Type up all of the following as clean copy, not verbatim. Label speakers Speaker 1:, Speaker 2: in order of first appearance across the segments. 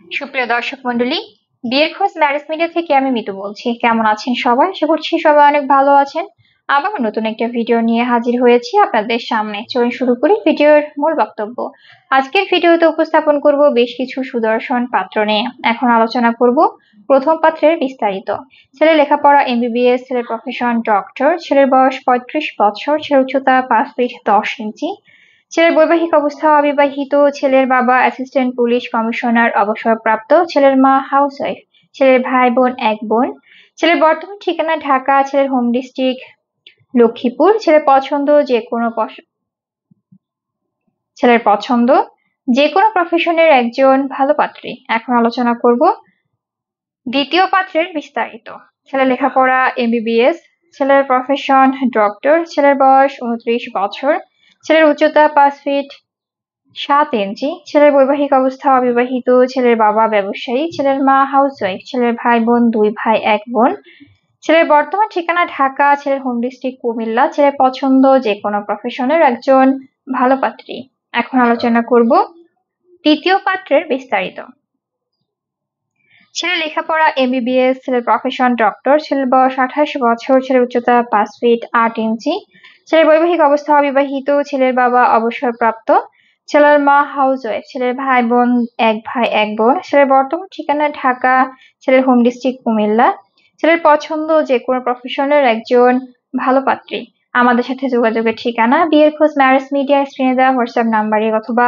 Speaker 1: সুপ্রিয় দর্শক মন্ডলী, বিয়ের খোঁজ ম্যারেজ মিডিয়া থেকে আমি মিতু বলছি। কেমন আছেন সবাই? আশা করছি সবাই অনেক ভালো আছেন। আবার নতুন একটা ভিডিও নিয়ে হাজির হয়েছি আপনাদের সামনে। চলুন শুরু করি ভিডিওর মূল বক্তব্য। আজকের ভিডিওতে উপস্থাপন করব বেশ কিছু সুদর্শন পাত্র নিয়ে। এখন আলোচনা করব প্রথম পাত্রের বিস্তারিত। ছেলের লেখাপড়া এমবিবিএস, ছেলের প্রফেশন ডক্টর, ছেলের বয়স 35 বছর, ছেলের উচ্চতা 5 ফিট 10 ইঞ্চি, ছেলের বৈবাহিক অবস্থা অবিবাহিত, ছেলের বাবা অ্যাসিস্ট্যান্ট পুলিশ কমিশনার অবসরপ্রাপ্ত, ছেলের মা হাউসওয়াইফ, ছেলের ভাই বোন এক বোন, ছেলের বর্তমান ঠিকানা ঢাকা, ছেলের হোম ডিস্ট্রিক্ট লক্ষ্মীপুর, ছেলের পছন্দ যে কোনো প্রফেশনের একজন ভালো পাত্রী। এখন আলোচনা করব দ্বিতীয় পাত্রের বিস্তারিত। ছেলের লেখাপড়া এমবিবিএস, ছেলের প্রফেশন ডক্টর, ছেলের বয়স 29 বছর, ছেলের উচ্চতা 5 ফিট 7 ইঞ্চি, ছেলের বৈবাহিক অবস্থা অবিবাহিত, ছেলের বাবা ব্যবসায়ী, ছেলের মা হাউসওয়াইফ, ছেলের ভাই বোন 2 ভাই 1 বোন, ছেলের বর্তমান ঠিকানা ঢাকা, ছেলের হোম ডিস্ট্রিক্ট কুমিল্লা, ছেলের পছন্দ যে কোনো প্রফেশনের একজন ভালো পাত্রী। এখন আলোচনা করব তৃতীয় পাত্রের বিস্তারিত। ছেলের লেখাপড়া এমবিবিএস, ছেলের প্রফেশন ডক্টর, ছেলের বয়স 28 বছর, ছেলের উচ্চতা 5 ফিট 8 ইঞ্চি, ছেলের বৈবাহিক অবস্থা অবিবাহিত, ছেলের বাবা অবসরপ্রাপ্ত, ছেলের মা হাউসওয়াইফ, ছেলের ভাই বোন 1 ভাই 1 বোন, ছেলের বর্তমান ঠিকানা ঢাকা, ছেলের হোম ডিস্ট্রিক্ট কুমিল্লা, ছেলের পছন্দ যে কোনো প্রফেশনের একজন ভালো পাত্রী। আমাদের সাথে যোগাযোগের ঠিকানা বিয়ের খোঁজ ম্যারেজ মিডিয়া, স্ক্রিনে দেওয়া হোয়াটসঅ্যাপ নাম্বারে অথবা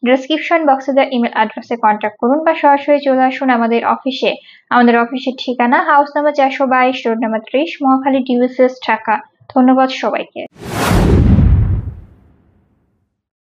Speaker 1: ডেসক্রিপশন বক্সে দেওয়া ইমেল অ্যাড্রেসে কন্ট্যাক্ট করুন বা সরাসরি চলে আসুন আমাদের অফিসে। আমাদের অফিসের ঠিকানা house number 422, road number 30, Mohakhali, ডিউসেস, ঢাকা। ধন্যবাদ সবাইকে।